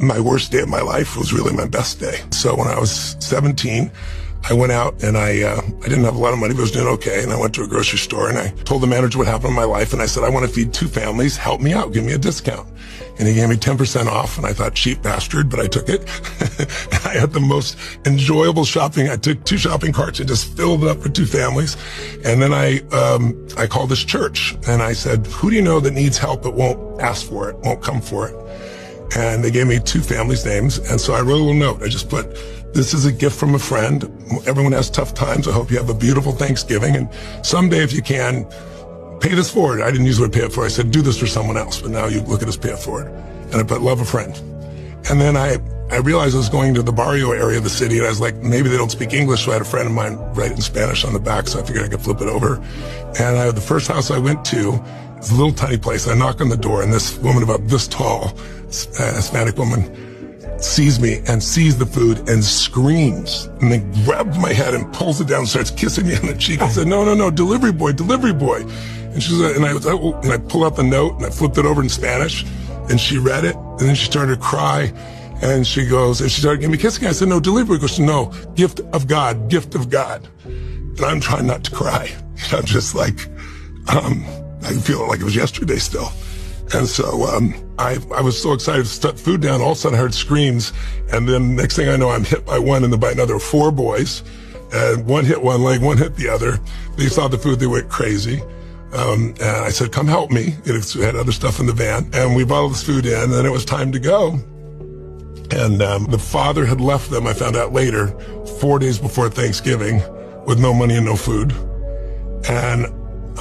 my worst day of my life was really my best day. So when I was 17, I went out and I didn't have a lot of money, but I was doing okay. And I went to a grocery store and I told the manager what happened in my life. And I said, I want to feed 2 families. Help me out. Give me a discount. And he gave me 10% off. And I thought, cheap bastard, but I took it. I had the most enjoyable shopping. I took 2 shopping carts and just filled it up for 2 families. And then I called this church and I said, who do you know that needs help but won't ask for it, won't come for it? And they gave me 2 families' names. And so I wrote a little note. I just put, this is a gift from a friend. Everyone has tough times. I hope you have a beautiful Thanksgiving. And someday, if you can, pay this forward. I didn't use the word pay it forward. I said, do this for someone else. But now you look at us, pay it forward. And I put, love a friend. And then I realized I was going to the barrio area of the city. And I was like, maybe they don't speak English. So I had a friend of mine write in Spanish on the back. So I figured I could flip it over. And the first house I went to, it's a little tiny place. I knock on the door, and this woman about this tall, Hispanic woman, sees me and sees the food and screams, and then grabs my head and pulls it down and starts kissing me on the cheek. I said, no, delivery boy. And she said, and I pull out the note and I flipped it over in Spanish, and she read it, and then she started to cry, and she started giving me kissing. I said, no, delivery. She goes, no, gift of God. And I'm trying not to cry. I'm just like, I feel like it was yesterday still. And so I was so excited to set food down. All of a sudden I heard screams. And then next thing I know, I'm hit by one and then by another 4 boys. And one hit one leg, one hit the other. They saw the food, they went crazy. And I said, come help me. It had other stuff in the van. And we bottled this food in, and then it was time to go. And the father had left them, I found out later, 4 days before Thanksgiving with no money and no food. And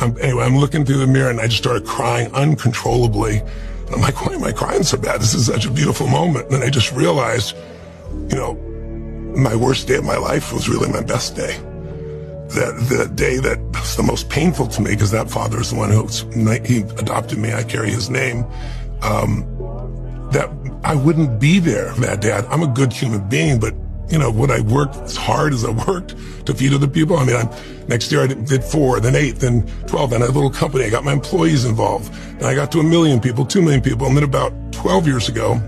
I'm looking through the mirror and I just started crying uncontrollably. And I'm like, why am I crying so bad? This is such a beautiful moment. And I just realized, my worst day of my life was really my best day. The day that was the most painful to me, because that father is the one he adopted me. I carry his name. That I wouldn't be there that day. I'm a good human being, but would I work as hard as I worked to feed other people? I mean, next year I did 4, then 8, then 12, then I had a little company. I got my employees involved. And I got to 1 million people, 2 million people. And then about 12 years ago,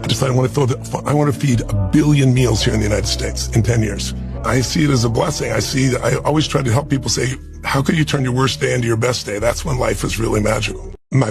I decided I want to feed 1 billion meals here in the United States in 10 years. I see it as a blessing. I always try to help people say, how could you turn your worst day into your best day? That's when life is really magical.